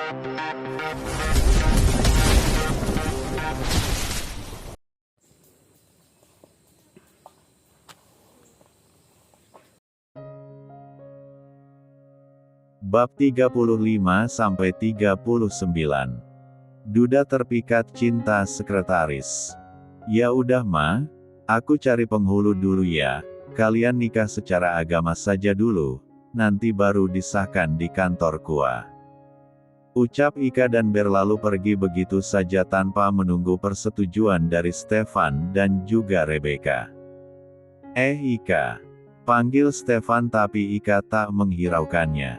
Bab 35-39. Duda terpikat cinta sekretaris. Ya udah Ma, aku cari penghulu dulu ya, kalian nikah secara agama saja dulu, nanti baru disahkan di kantor gua. Ucap Ika dan Ber lalu pergi begitu saja tanpa menunggu persetujuan dari Stefan dan juga Rebecca. Ika, panggil Stefan tapi Ika tak menghiraukannya.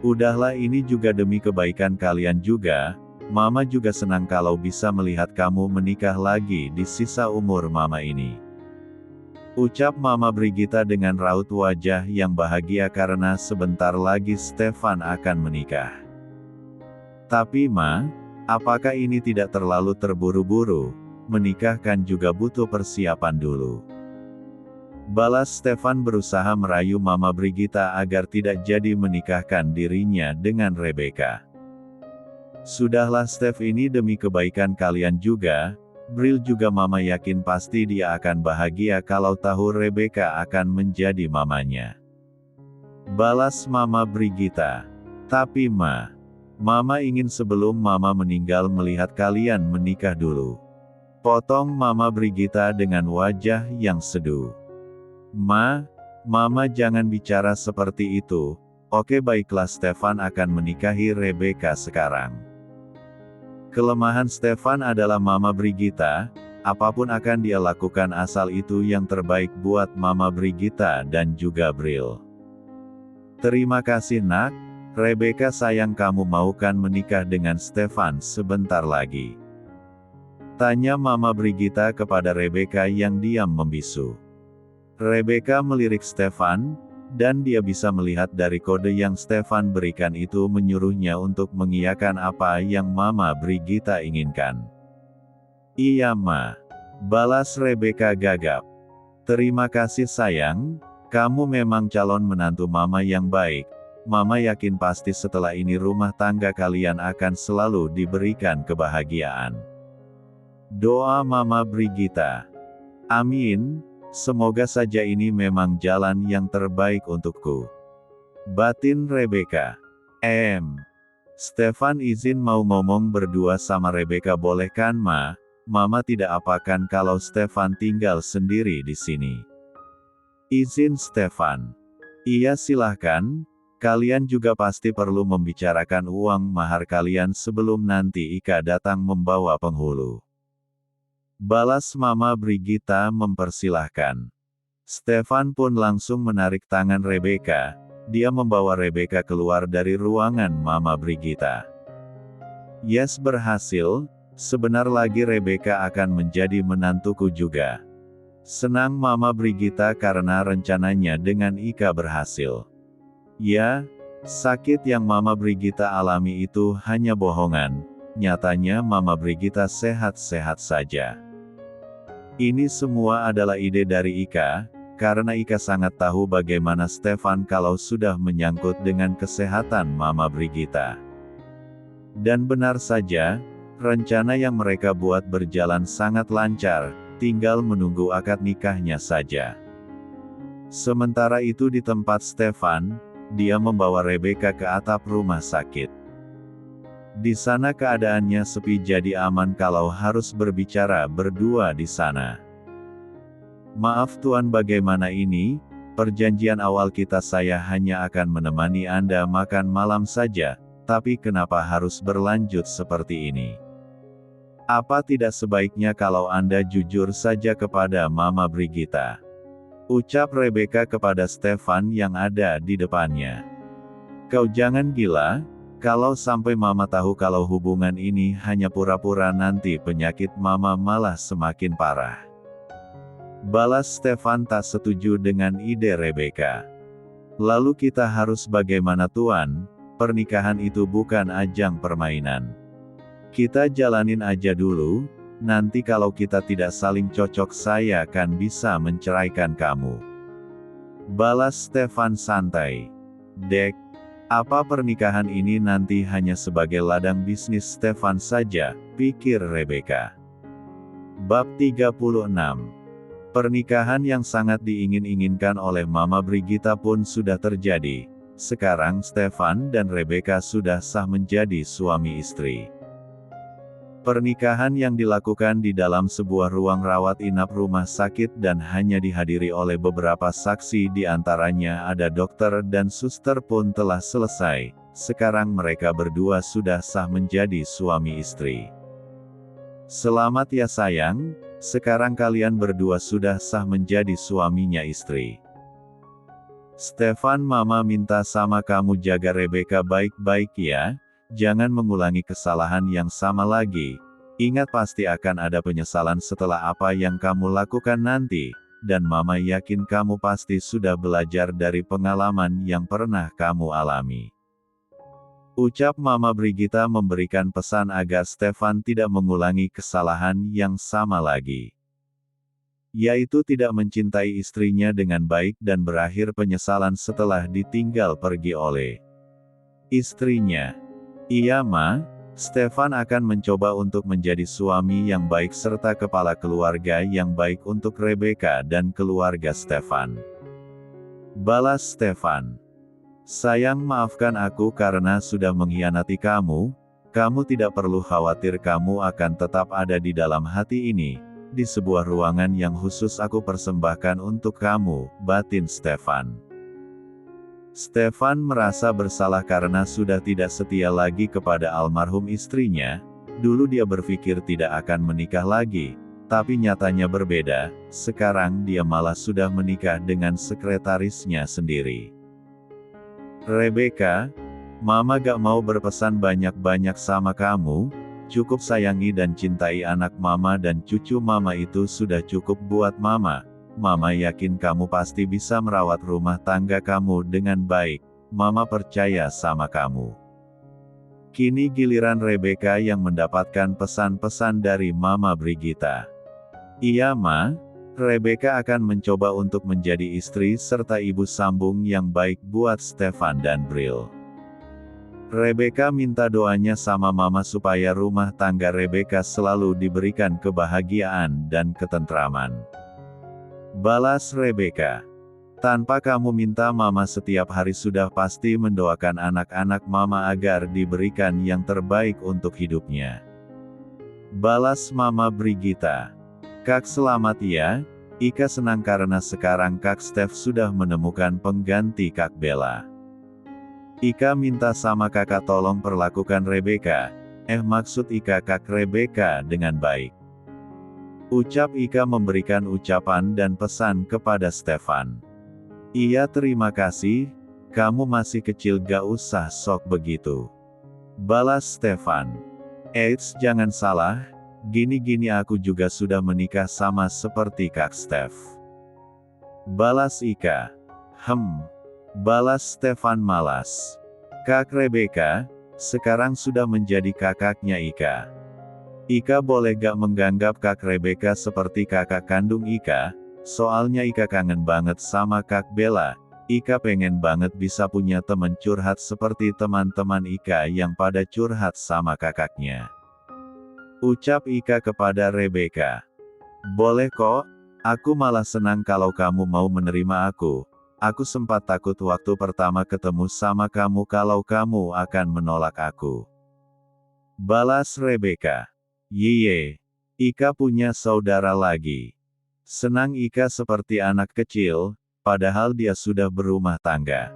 Udahlah, ini juga demi kebaikan kalian juga, Mama juga senang kalau bisa melihat kamu menikah lagi di sisa umur Mama ini. Ucap Mama Brigita dengan raut wajah yang bahagia karena sebentar lagi Stefan akan menikah. Tapi Ma, apakah ini tidak terlalu terburu-buru? Menikah kan juga butuh persiapan dulu. Balas Stefan berusaha merayu Mama Brigita agar tidak jadi menikahkan dirinya dengan Rebecca. Sudahlah Stef, ini demi kebaikan kalian juga, Bril juga Mama yakin pasti dia akan bahagia kalau tahu Rebecca akan menjadi mamanya. Balas Mama Brigita. Tapi Ma, Mama ingin sebelum Mama meninggal melihat kalian menikah dulu. Potong Mama Brigita dengan wajah yang seduh. Mama jangan bicara seperti itu. Oke baiklah, Stefan akan menikahi Rebecca sekarang. Kelemahan Stefan adalah Mama Brigita, apapun akan dia lakukan asal itu yang terbaik buat Mama Brigita dan juga Bril. Terima kasih Nak, Rebecca sayang, kamu mau kan menikah dengan Stefan sebentar lagi? Tanya Mama Brigita kepada Rebecca yang diam membisu. Rebecca melirik Stefan, dan dia bisa melihat dari kode yang Stefan berikan itu menyuruhnya untuk mengiyakan apa yang Mama Brigita inginkan. Iya Ma, balas Rebecca gagap. Terima kasih sayang, kamu memang calon menantu Mama yang baik. Mama yakin pasti setelah ini rumah tangga kalian akan selalu diberikan kebahagiaan. Doa Mama Brigita. Amin. Semoga saja ini memang jalan yang terbaik untukku. Batin Rebecca. Stefan izin mau ngomong berdua sama Rebecca boleh kan Ma? Mama tidak apakan kalau Stefan tinggal sendiri di sini. Izin Stefan. Iya silahkan, kalian juga pasti perlu membicarakan uang mahar kalian sebelum nanti Ika datang membawa penghulu. Balas Mama Brigita mempersilahkan. Stefan pun langsung menarik tangan Rebecca, dia membawa Rebecca keluar dari ruangan Mama Brigita. Yes, berhasil, sebentar lagi Rebecca akan menjadi menantuku juga. Senang Mama Brigita karena rencananya dengan Ika berhasil. Ya, sakit yang Mama Brigita alami itu hanya bohongan, nyatanya Mama Brigita sehat-sehat saja. Ini semua adalah ide dari Ika, karena Ika sangat tahu bagaimana Stefan kalau sudah menyangkut dengan kesehatan Mama Brigita. Dan benar saja, rencana yang mereka buat berjalan sangat lancar, tinggal menunggu akad nikahnya saja. Sementara itu di tempat Stefan, dia membawa Rebecca ke atap rumah sakit. Di sana keadaannya sepi, jadi aman kalau harus berbicara berdua di sana. Maaf Tuan, bagaimana ini? Perjanjian awal kita saya hanya akan menemani Anda makan malam saja, tapi kenapa harus berlanjut seperti ini? Apa tidak sebaiknya kalau Anda jujur saja kepada Mama Brigita? Ucap Rebecca kepada Stefan yang ada di depannya. Kau jangan gila. Kalau sampai Mama tahu kalau hubungan ini hanya pura-pura, nanti penyakit Mama malah semakin parah. Balas Stefan tak setuju dengan ide Rebecca. Lalu kita harus bagaimana Tuan? Pernikahan itu bukan ajang permainan. Kita jalanin aja dulu, nanti kalau kita tidak saling cocok saya akan bisa menceraikan kamu. Balas Stefan santai. Dek, Apa pernikahan ini nanti hanya sebagai ladang bisnis Stefan saja, pikir Rebecca. Bab 36. Pernikahan yang sangat diingin-inginkan oleh Mama Brigitta pun sudah terjadi. Sekarang Stefan dan Rebecca sudah sah menjadi suami istri. Pernikahan yang dilakukan di dalam sebuah ruang rawat inap rumah sakit dan hanya dihadiri oleh beberapa saksi, di antaranya ada dokter dan suster, pun telah selesai. Sekarang mereka berdua sudah sah menjadi suami istri. Selamat ya sayang, sekarang kalian berdua sudah sah menjadi suaminya istri. Stefan, Mama minta sama kamu jaga Rebecca baik-baik ya. Jangan mengulangi kesalahan yang sama lagi. Ingat, pasti akan ada penyesalan setelah apa yang kamu lakukan nanti, dan Mama yakin kamu pasti sudah belajar dari pengalaman yang pernah kamu alami. Ucap Mama Brigitta memberikan pesan agar Stefan tidak mengulangi kesalahan yang sama lagi. Yaitu tidak mencintai istrinya dengan baik dan berakhir penyesalan setelah ditinggal pergi oleh istrinya. Iya Ma, Stefan akan mencoba untuk menjadi suami yang baik serta kepala keluarga yang baik untuk Rebecca dan keluarga Stefan. Balas Stefan. Sayang, maafkan aku karena sudah mengkhianati kamu. Kamu tidak perlu khawatir, kamu akan tetap ada di dalam hati ini, di sebuah ruangan yang khusus aku persembahkan untuk kamu, batin Stefan. Stefan merasa bersalah karena sudah tidak setia lagi kepada almarhum istrinya. Dulu dia berpikir tidak akan menikah lagi, tapi nyatanya berbeda. Sekarang dia malah sudah menikah dengan sekretarisnya sendiri. Rebecca, Mama gak mau berpesan banyak-banyak sama kamu. Cukup sayangi dan cintai anak Mama dan cucu Mama, itu sudah cukup buat Mama. Mama yakin kamu pasti bisa merawat rumah tangga kamu dengan baik. Mama percaya sama kamu. Kini giliran Rebecca yang mendapatkan pesan-pesan dari Mama Brigitta. Iya Ma, Rebecca akan mencoba untuk menjadi istri serta ibu sambung yang baik buat Stefan dan Bril. Rebecca minta doanya sama Mama supaya rumah tangga Rebecca selalu diberikan kebahagiaan dan ketentraman. Balas Rebecca. Tanpa kamu minta, Mama setiap hari sudah pasti mendoakan anak-anak Mama agar diberikan yang terbaik untuk hidupnya. Balas Mama Brigitta. Kak selamat ya. Ika senang karena sekarang Kak Stef sudah menemukan pengganti Kak Bella. Ika minta sama kakak tolong perlakukan Rebecca, maksud Ika Kak Rebecca dengan baik. Ucap Ika memberikan ucapan dan pesan kepada Stefan. Iya terima kasih, kamu masih kecil gak usah sok begitu. Balas Stefan. Eits, jangan salah, gini-gini aku juga sudah menikah sama seperti Kak Stef. Balas Ika. Balas Stefan malas. Kak Rebecca, sekarang sudah menjadi kakaknya Ika. Ika boleh gak menganggap Kak Rebecca seperti kakak kandung Ika, soalnya Ika kangen banget sama Kak Bella. Ika pengen banget bisa punya teman curhat seperti teman-teman Ika yang pada curhat sama kakaknya. Ucap Ika kepada Rebecca. Boleh kok, aku malah senang kalau kamu mau menerima aku. Aku sempat takut waktu pertama ketemu sama kamu kalau kamu akan menolak aku. Balas Rebecca. Yeye, Ika punya saudara lagi. Senang Ika seperti anak kecil, padahal dia sudah berumah tangga.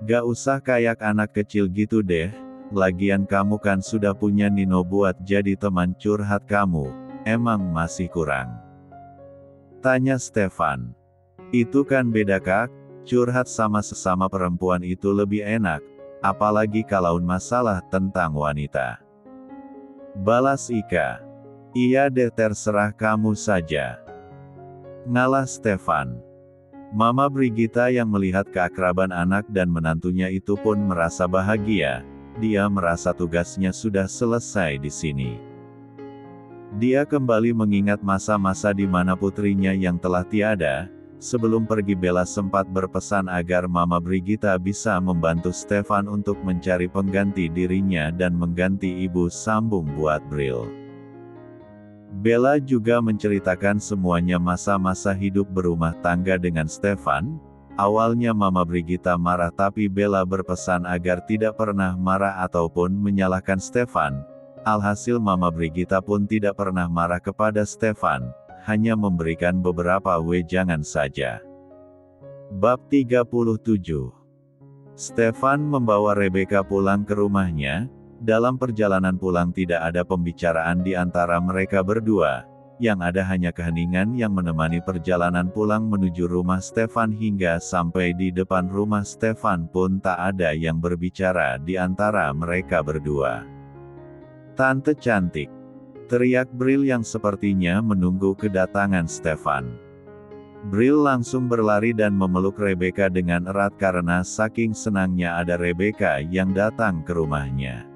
Gak usah kayak anak kecil gitu deh, lagian kamu kan sudah punya Nino buat jadi teman curhat kamu, emang masih kurang? Tanya Stefan. Itu kan beda Kak, curhat sama sesama perempuan itu lebih enak, apalagi kalau masalah tentang wanita. Balas Ika. Iya deh, terserah kamu saja. Ngalah Stefan. Mama Brigitta yang melihat keakraban anak dan menantunya itu pun merasa bahagia. Dia merasa tugasnya sudah selesai di sini. Dia kembali mengingat masa-masa di mana putrinya yang telah tiada. Sebelum pergi Bella sempat berpesan agar Mama Brigita bisa membantu Stefan untuk mencari pengganti dirinya dan mengganti ibu sambung buat Bril. Bella juga menceritakan semuanya masa-masa hidup berumah tangga dengan Stefan. Awalnya Mama Brigita marah tapi Bella berpesan agar tidak pernah marah ataupun menyalahkan Stefan. Alhasil Mama Brigita pun tidak pernah marah kepada Stefan, hanya memberikan beberapa wejangan saja. Bab 37. Stefan membawa Rebecca pulang ke rumahnya. Dalam perjalanan pulang tidak ada pembicaraan di antara mereka berdua. Yang ada hanya keheningan yang menemani perjalanan pulang menuju rumah Stefan hingga sampai di depan rumah Stefan pun tak ada yang berbicara di antara mereka berdua. "Tante cantik!" teriak Bril yang sepertinya menunggu kedatangan Stefan. Bril langsung berlari dan memeluk Rebecca dengan erat karena saking senangnya ada Rebecca yang datang ke rumahnya.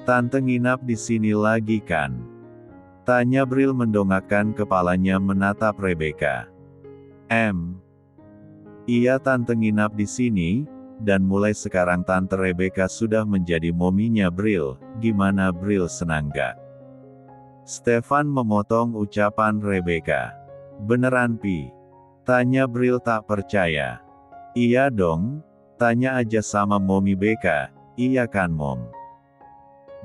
"Tante nginap di sini lagi kan?" tanya Bril mendongakkan kepalanya menatap Rebecca. Iya tante nginap di sini, dan mulai sekarang tante Rebecca sudah menjadi mominya Bril. Gimana Bril senang gak?" Stefan memotong ucapan Rebecca. "Beneran Pi?" tanya Bril tak percaya. "Iya dong, tanya aja sama Momi Becca, iya kan Mom?"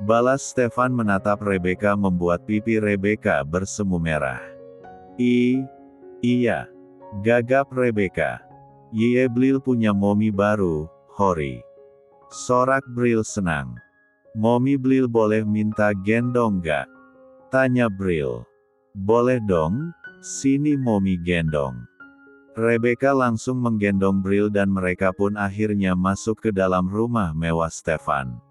balas Stefan menatap Rebecca membuat pipi Rebecca bersemu merah. Iya. Gagap Rebecca. "Ye Bril punya Momi baru, Hori." Sorak Bril senang. "Momi Bril boleh minta gendong gak?" tanya Bril. "Boleh dong, sini Momi gendong." Rebecca langsung menggendong Bril dan mereka pun akhirnya masuk ke dalam rumah mewah Stefan.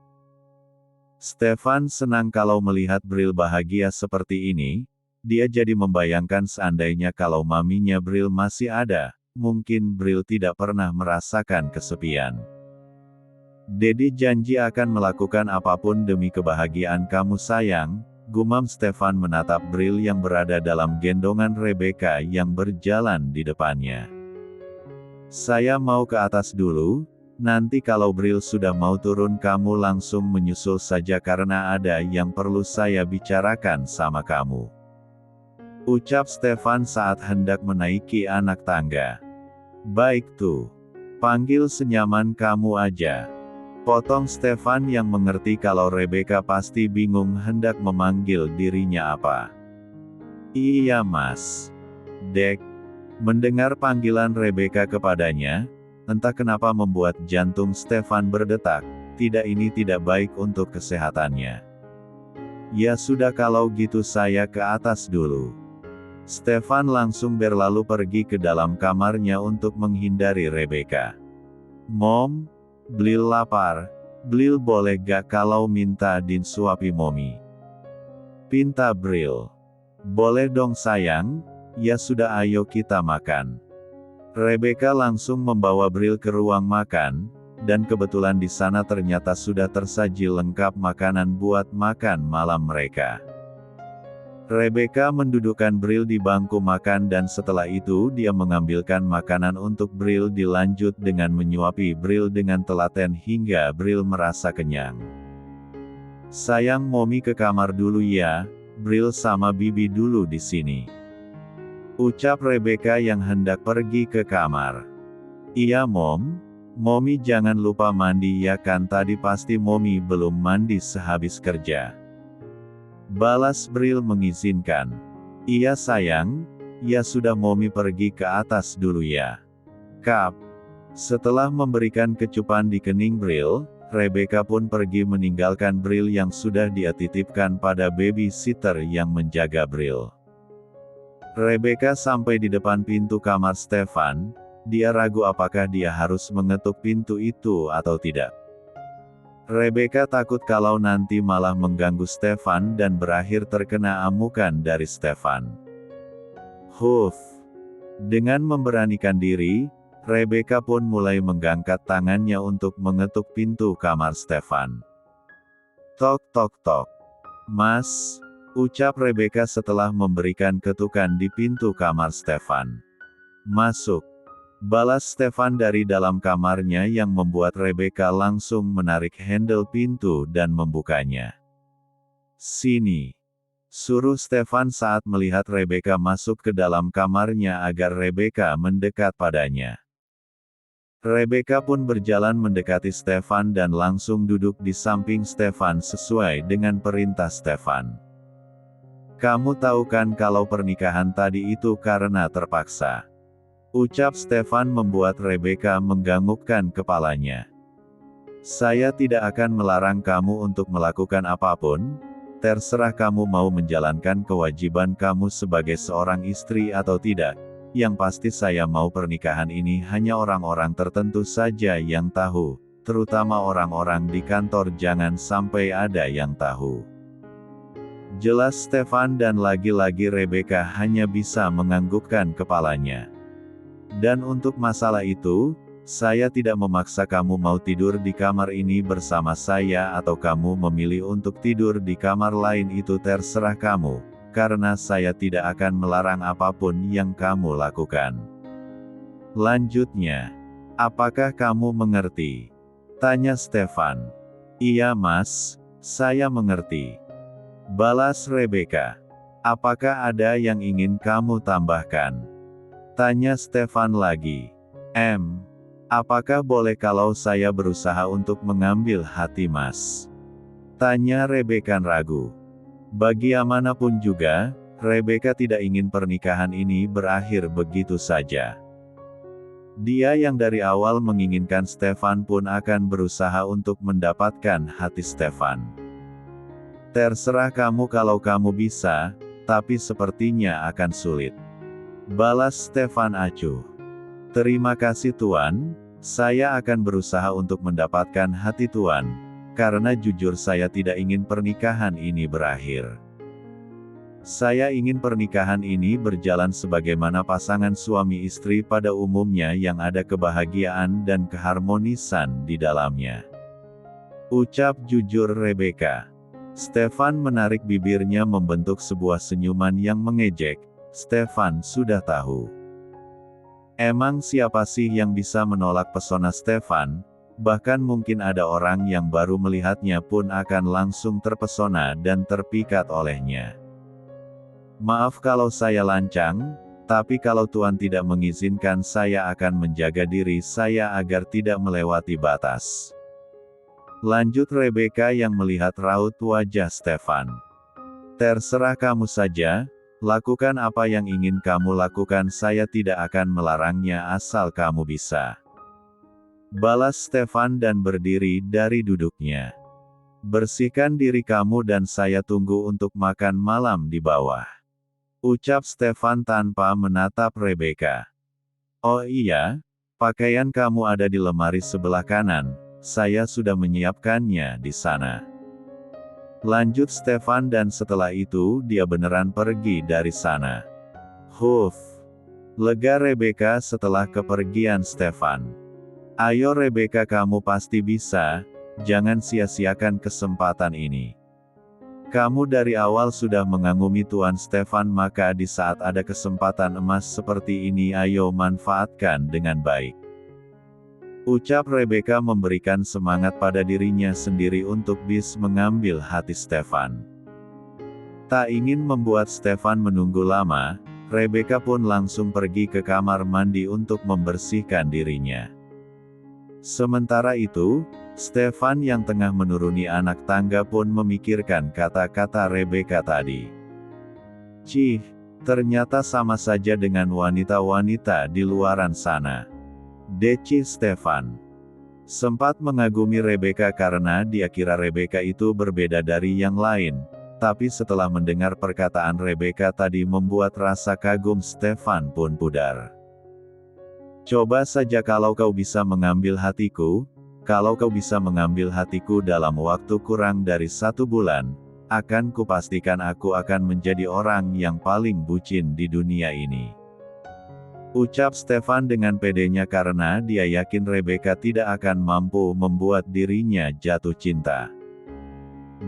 Stefan senang kalau melihat Bril bahagia seperti ini. Dia jadi membayangkan seandainya kalau maminya Bril masih ada, mungkin Bril tidak pernah merasakan kesepian. "Dedi janji akan melakukan apapun demi kebahagiaan kamu sayang," gumam Stefan menatap Bril yang berada dalam gendongan Rebecca yang berjalan di depannya. "Saya mau ke atas dulu. Nanti kalau Bril sudah mau turun kamu langsung menyusul saja karena ada yang perlu saya bicarakan sama kamu," ucap Stefan saat hendak menaiki anak tangga. "Baik tuh. Panggil senyaman kamu aja," potong Stefan yang mengerti kalau Rebecca pasti bingung hendak memanggil dirinya apa. "Iya Mas. Dek." Mendengar panggilan Rebecca kepadanya, entah kenapa membuat jantung Stefan berdetak. Ini tidak baik untuk kesehatannya. "Ya sudah kalau gitu saya ke atas dulu." Stefan langsung berlalu pergi ke dalam kamarnya untuk menghindari Rebecca. "Mom, Bril lapar. Bril boleh gak kalau minta din suapi Momi?" pinta Bril. "Boleh dong sayang, ya sudah ayo kita makan." Rebecca langsung membawa Bril ke ruang makan, dan kebetulan di sana ternyata sudah tersaji lengkap makanan buat makan malam mereka. Rebecca mendudukkan Bril di bangku makan dan setelah itu dia mengambilkan makanan untuk Bril dilanjut dengan menyuapi Bril dengan telaten hingga Bril merasa kenyang. "Sayang Momi ke kamar dulu ya, Bril sama Bibi dulu di sini," ucap Rebecca yang hendak pergi ke kamar. "Iya Mom, Momi jangan lupa mandi ya kan tadi pasti Momi belum mandi sehabis kerja," balas Bril mengizinkan. "Iya sayang, ya sudah Momi pergi ke atas dulu ya." Kap. Setelah memberikan kecupan di kening Bril, Rebecca pun pergi meninggalkan Bril yang sudah dia titipkan pada babysitter yang menjaga Bril. Rebecca sampai di depan pintu kamar Stefan. Dia ragu apakah dia harus mengetuk pintu itu atau tidak. Rebecca takut kalau nanti malah mengganggu Stefan dan berakhir terkena amukan dari Stefan. Dengan memberanikan diri, Rebecca pun mulai mengangkat tangannya untuk mengetuk pintu kamar Stefan. "Tok tok tok. Mas," ucap Rebecca setelah memberikan ketukan di pintu kamar Stefan. Masuk. Balas Stefan dari dalam kamarnya yang membuat Rebecca langsung menarik handle pintu dan membukanya. Sini. Suruh Stefan saat melihat Rebecca masuk ke dalam kamarnya agar Rebecca mendekat padanya. Rebecca pun berjalan mendekati Stefan dan langsung duduk di samping Stefan sesuai dengan perintah Stefan. Kamu tahu kan kalau pernikahan tadi itu karena terpaksa? Ucap Stefan membuat Rebecca menganggukkan kepalanya. Saya tidak akan melarang kamu untuk melakukan apapun, terserah kamu mau menjalankan kewajiban kamu sebagai seorang istri atau tidak. Yang pasti saya mau pernikahan ini hanya orang-orang tertentu saja yang tahu, terutama orang-orang di kantor jangan sampai ada yang tahu. Jelas Stefan dan lagi-lagi Rebecca hanya bisa menganggukkan kepalanya. Dan untuk masalah itu, saya tidak memaksa kamu mau tidur di kamar ini bersama saya atau kamu memilih untuk tidur di kamar lain itu terserah kamu, karena saya tidak akan melarang apapun yang kamu lakukan. Lanjutnya, apakah kamu mengerti? Tanya Stefan. Iya mas, saya mengerti. Balas Rebecca. Apakah ada yang ingin kamu tambahkan? Tanya Stefan lagi. Apakah boleh kalau saya berusaha untuk mengambil hati mas? Tanya Rebecca ragu. Bagaimanapun juga, Rebecca tidak ingin pernikahan ini berakhir begitu saja. Dia yang dari awal menginginkan Stefan pun akan berusaha untuk mendapatkan hati Stefan. Terserah kamu kalau kamu bisa, tapi sepertinya akan sulit. Balas Stefan acuh. Terima kasih Tuan, saya akan berusaha untuk mendapatkan hati Tuan, karena jujur saya tidak ingin pernikahan ini berakhir. Saya ingin pernikahan ini berjalan sebagaimana pasangan suami istri pada umumnya yang ada kebahagiaan dan keharmonisan di dalamnya. Ucap jujur Rebecca. Stefan menarik bibirnya membentuk sebuah senyuman yang mengejek. Stefan sudah tahu. Emang siapa sih yang bisa menolak pesona Stefan? Bahkan mungkin ada orang yang baru melihatnya pun akan langsung terpesona dan terpikat olehnya. Maaf kalau saya lancang, tapi kalau Tuan tidak mengizinkan saya akan menjaga diri saya agar tidak melewati batas. Lanjut Rebecca yang melihat raut wajah Stefan. Terserah kamu saja. Lakukan apa yang ingin kamu lakukan, saya tidak akan melarangnya asal kamu bisa. Balas Stefan dan berdiri dari duduknya. Bersihkan diri kamu dan saya tunggu untuk makan malam di bawah. Ucap Stefan tanpa menatap Rebecca. Oh iya, pakaian kamu ada di lemari sebelah kanan, saya sudah menyiapkannya di sana. Lanjut Stefan dan setelah itu dia beneran pergi dari sana. Huff. Lega Rebecca setelah kepergian Stefan. Ayo Rebecca kamu pasti bisa, jangan sia-siakan kesempatan ini. Kamu dari awal sudah mengagumi Tuan Stefan maka di saat ada kesempatan emas seperti ini ayo manfaatkan dengan baik. Ucap Rebecca memberikan semangat pada dirinya sendiri untuk bisa mengambil hati Stefan. Tak ingin membuat Stefan menunggu lama, Rebecca pun langsung pergi ke kamar mandi untuk membersihkan dirinya. Sementara itu, Stefan yang tengah menuruni anak tangga pun memikirkan kata-kata Rebecca tadi. Cih, ternyata sama saja dengan wanita-wanita di luaran sana. Deci Stefan sempat mengagumi Rebecca karena dia kira Rebecca itu berbeda dari yang lain, tapi setelah mendengar perkataan Rebecca tadi membuat rasa kagum Stefan pun pudar. Coba saja kalau kau bisa mengambil hatiku, kalau kau bisa mengambil hatiku dalam waktu kurang dari 1 bulan, akan kupastikan aku akan menjadi orang yang paling bucin di dunia ini. Ucap Stefan dengan pedenya karena dia yakin Rebecca tidak akan mampu membuat dirinya jatuh cinta.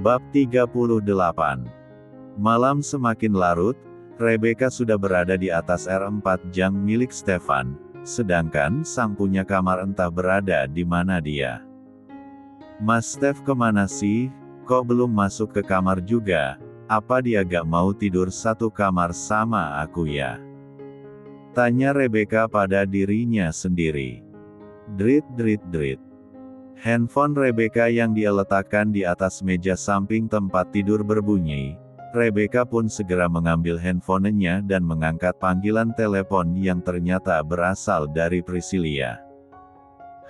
Bab 38. Malam semakin larut, Rebecca sudah berada di atas R4 Jang milik Stefan, sedangkan sang punya kamar entah berada di mana dia. Mas Stef kemana sih? Kok belum masuk ke kamar juga? Apa dia gak mau tidur satu kamar sama aku ya? Tanya Rebecca pada dirinya sendiri. Drit drit drit. Handphone Rebecca yang dia letakkan di atas meja samping tempat tidur berbunyi. Rebecca pun segera mengambil handphonenya dan mengangkat panggilan telepon yang ternyata berasal dari Priscilia.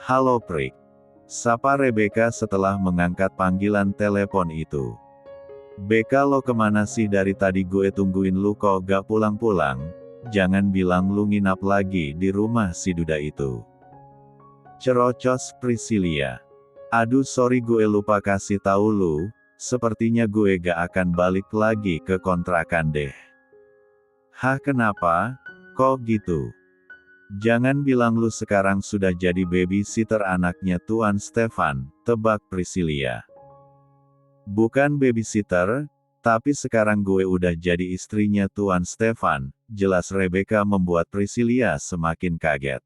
Halo Prik. Sapa Rebecca setelah mengangkat panggilan telepon itu. Beka lo kemana sih dari tadi gue tungguin lu kok gak pulang-pulang, jangan bilang lu nginap lagi di rumah si duda itu. Cerocos Priscilia. Aduh sorry gue lupa kasih tahu lu, sepertinya gue gak akan balik lagi ke kontrakan deh. Hah kenapa? Kok gitu? Jangan bilang lu sekarang sudah jadi babysitter anaknya Tuan Stefan, tebak Priscilia. Bukan babysitter, tapi sekarang gue udah jadi istrinya Tuan Stefan, jelas Rebecca membuat Priscilia semakin kaget.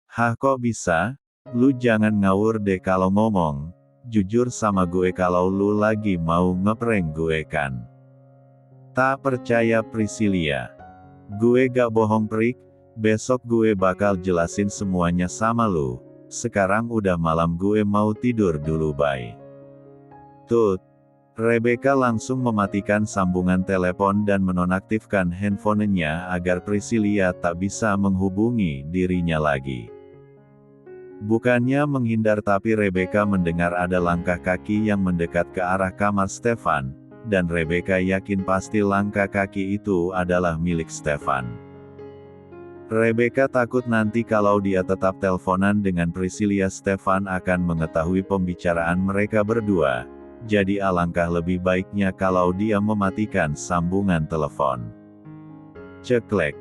Hah kok bisa? Lu jangan ngawur deh kalau ngomong, jujur sama gue kalau lu lagi mau ngeprank gue kan. Tak percaya Priscilia. Gue gak bohong Prik. Besok gue bakal jelasin semuanya sama lu. Sekarang udah malam gue mau tidur dulu bye. Tut. Rebecca langsung mematikan sambungan telepon dan menonaktifkan handphonenya agar Priscilia tak bisa menghubungi dirinya lagi. Bukannya menghindar tapi Rebecca mendengar ada langkah kaki yang mendekat ke arah kamar Stefan, dan Rebecca yakin pasti langkah kaki itu adalah milik Stefan. Rebecca takut nanti kalau dia tetap teleponan dengan Priscilia Stefan akan mengetahui pembicaraan mereka berdua, jadi alangkah lebih baiknya kalau dia mematikan sambungan telepon. Ceklek.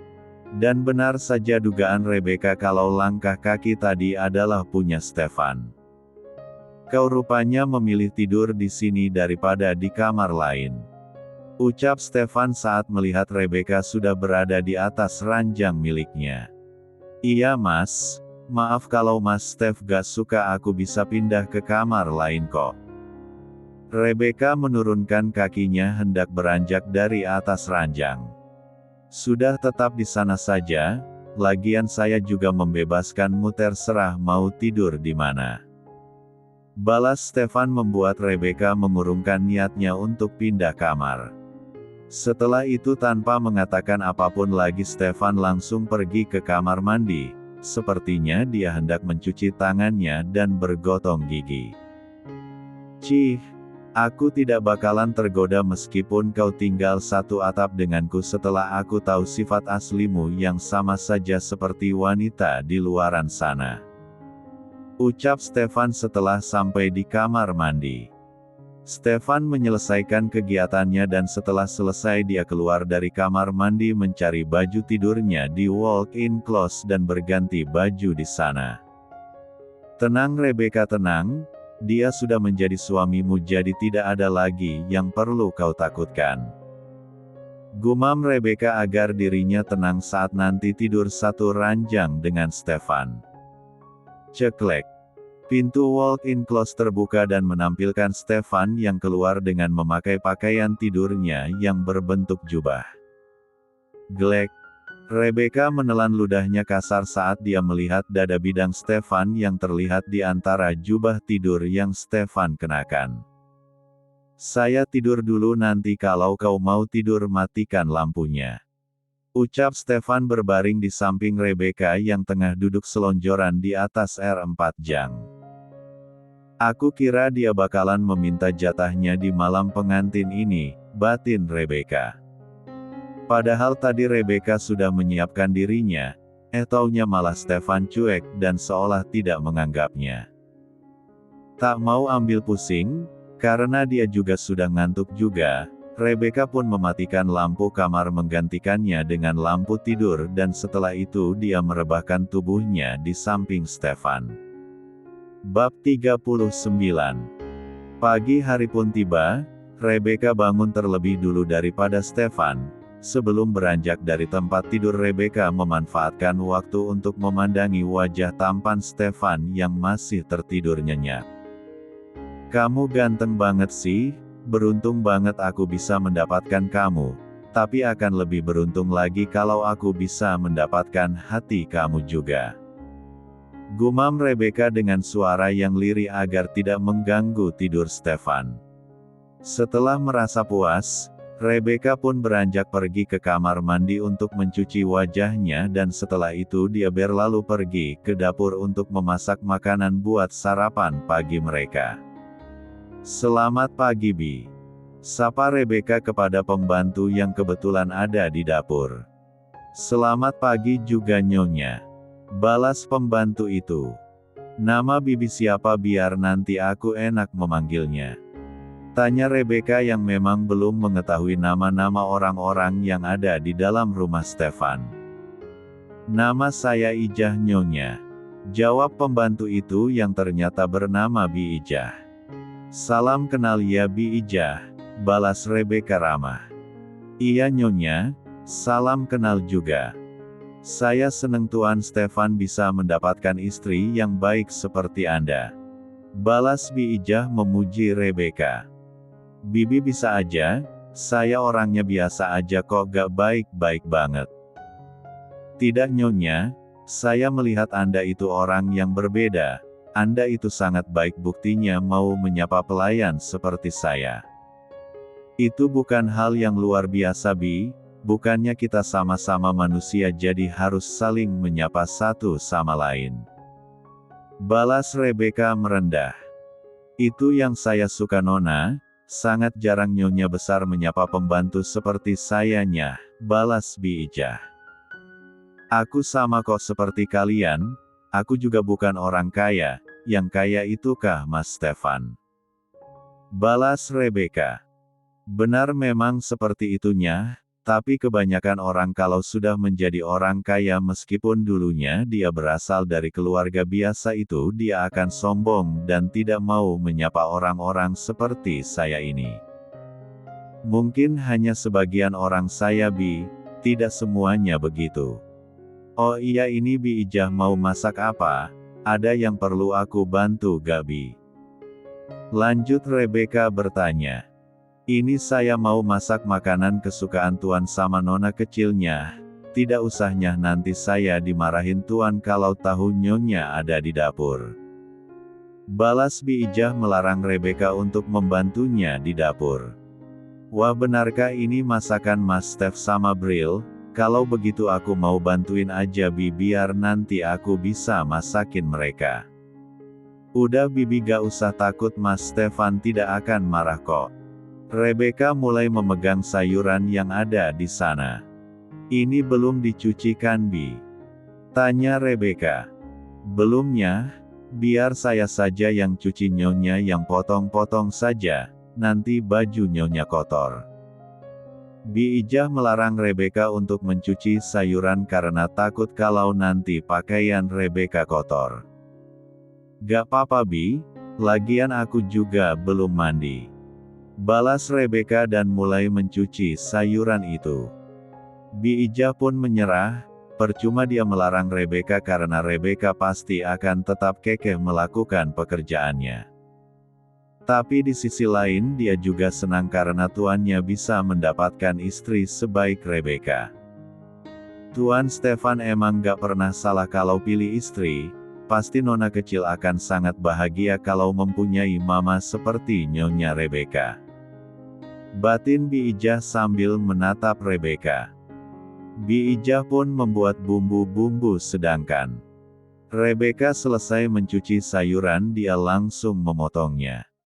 Dan benar saja dugaan Rebecca kalau langkah kaki tadi adalah punya Stefan. Kau rupanya memilih tidur di sini daripada di kamar lain. Ucap Stefan saat melihat Rebecca sudah berada di atas ranjang miliknya. Iya mas, maaf kalau mas Stef gak suka aku bisa pindah ke kamar lain kok. Rebecca menurunkan kakinya hendak beranjak dari atas ranjang. Sudah tetap di sana saja, lagian saya juga membebaskanmu terserah mau tidur di mana. Balas Stefan membuat Rebecca mengurungkan niatnya untuk pindah kamar. Setelah itu tanpa mengatakan apapun lagi Stefan langsung pergi ke kamar mandi, sepertinya dia hendak mencuci tangannya dan bergotong gigi. Cih, aku tidak bakalan tergoda meskipun kau tinggal satu atap denganku setelah aku tahu sifat aslimu yang sama saja seperti wanita di luaran sana. Ucap Stefan setelah sampai di kamar mandi. Stefan menyelesaikan kegiatannya dan setelah selesai dia keluar dari kamar mandi mencari baju tidurnya di walk-in closet dan berganti baju di sana. Tenang Rebecca tenang, dia sudah menjadi suamimu jadi tidak ada lagi yang perlu kau takutkan. Gumam Rebecca agar dirinya tenang saat nanti tidur satu ranjang dengan Stefan. Ceklek. Pintu walk-in closet terbuka dan menampilkan Stefan yang keluar dengan memakai pakaian tidurnya yang berbentuk jubah. Glek. Rebecca menelan ludahnya kasar saat dia melihat dada bidang Stefan yang terlihat di antara jubah tidur yang Stefan kenakan. Saya tidur dulu nanti kalau kau mau tidur matikan lampunya. Ucap Stefan berbaring di samping Rebecca yang tengah duduk selonjoran di atas R4 Jang. Aku kira dia bakalan meminta jatahnya di malam pengantin ini, batin Rebecca. Padahal tadi Rebecca sudah menyiapkan dirinya, taunya malah Stefan cuek dan seolah tidak menganggapnya. Tak mau ambil pusing, karena dia juga sudah ngantuk juga, Rebecca pun mematikan lampu kamar menggantikannya dengan lampu tidur dan setelah itu dia merebahkan tubuhnya di samping Stefan. Bab 39. Pagi hari pun tiba, Rebecca bangun terlebih dulu daripada Stefan. Sebelum beranjak dari tempat tidur, Rebecca memanfaatkan waktu untuk memandangi wajah tampan Stefan yang masih tertidur nyenyak. "Kamu ganteng banget sih, beruntung banget aku bisa mendapatkan kamu. Tapi akan lebih beruntung lagi kalau aku bisa mendapatkan hati kamu juga," gumam Rebecca dengan suara yang lirih agar tidak mengganggu tidur Stefan. Setelah merasa puas, Rebecca pun beranjak pergi ke kamar mandi untuk mencuci wajahnya, dan setelah itu dia berlalu pergi ke dapur untuk memasak makanan buat sarapan pagi mereka. "Selamat pagi, Bi," sapa Rebecca kepada pembantu yang kebetulan ada di dapur. "Selamat pagi juga, Nyonya," balas pembantu itu. "Nama Bibi siapa biar nanti aku enak memanggilnya?" tanya Rebecca yang memang belum mengetahui nama-nama orang-orang yang ada di dalam rumah Stefan. "Nama saya Ijah, Nyonya," jawab pembantu itu yang ternyata bernama Bi Ijah. "Salam kenal ya Bi Ijah," balas Rebecca ramah. "Iya Nyonya, salam kenal juga. Saya seneng Tuan Stefan bisa mendapatkan istri yang baik seperti Anda," balas Bi Ijah memuji Rebecca. "Bibi bisa aja, saya orangnya biasa aja kok, gak baik-baik banget." "Tidak Nyonya, saya melihat Anda itu orang yang berbeda. Anda itu sangat baik, buktinya mau menyapa pelayan seperti saya." "Itu bukan hal yang luar biasa Bi, bukannya kita sama-sama manusia jadi harus saling menyapa satu sama lain?" balas Rebecca merendah. "Itu yang saya suka Nona. Sangat jarang Nyonya besar menyapa pembantu seperti sayanya," balas Bi Ijah. "Aku sama kok seperti kalian, aku juga bukan orang kaya, yang kaya itukah Mas Stefan?" balas Rebecca. "Benar memang seperti itunya, tapi kebanyakan orang kalau sudah menjadi orang kaya meskipun dulunya dia berasal dari keluarga biasa itu dia akan sombong dan tidak mau menyapa orang-orang seperti saya ini. Mungkin hanya sebagian orang saya Bi, tidak semuanya begitu." "Oh iya ini Bi Ijah mau masak apa? Ada yang perlu aku bantu gak Bi?" lanjut Rebecca bertanya. "Ini saya mau masak makanan kesukaan Tuan sama Nona kecilnya. Tidak usahnya nanti saya dimarahin Tuan kalau tahu Nyonya ada di dapur," balas Bi Ijah melarang Rebecca untuk membantunya di dapur. "Wah benarkah ini masakan Mas Stef sama Bril? Kalau begitu aku mau bantuin aja Bi biar nanti aku bisa masakin mereka." "Udah Bibi gak usah takut, Mas Stefan tidak akan marah kok." Rebecca mulai memegang sayuran yang ada di sana. "Ini belum dicuci kan Bi?" tanya Rebecca. "Belumnya, biar saya saja yang cuci Nyonya yang potong-potong saja, nanti baju Nyonya kotor." Bi Ijah melarang Rebecca untuk mencuci sayuran karena takut kalau nanti pakaian Rebecca kotor. "Gak apa-apa Bi, lagian aku juga belum mandi," balas Rebecca dan mulai mencuci sayuran itu. Bi Ijah pun menyerah, percuma dia melarang Rebecca karena Rebecca pasti akan tetap kekeh melakukan pekerjaannya. Tapi di sisi lain dia juga senang karena tuannya bisa mendapatkan istri sebaik Rebecca. Tuan Stefan emang gak pernah salah kalau pilih istri, pasti Nona kecil akan sangat bahagia kalau mempunyai mama seperti Nyonya Rebecca, batin Bi Ijah sambil menatap Rebecca. Bi Ijah pun membuat bumbu-bumbu sedangkan Rebecca selesai mencuci sayuran dia langsung memotongnya.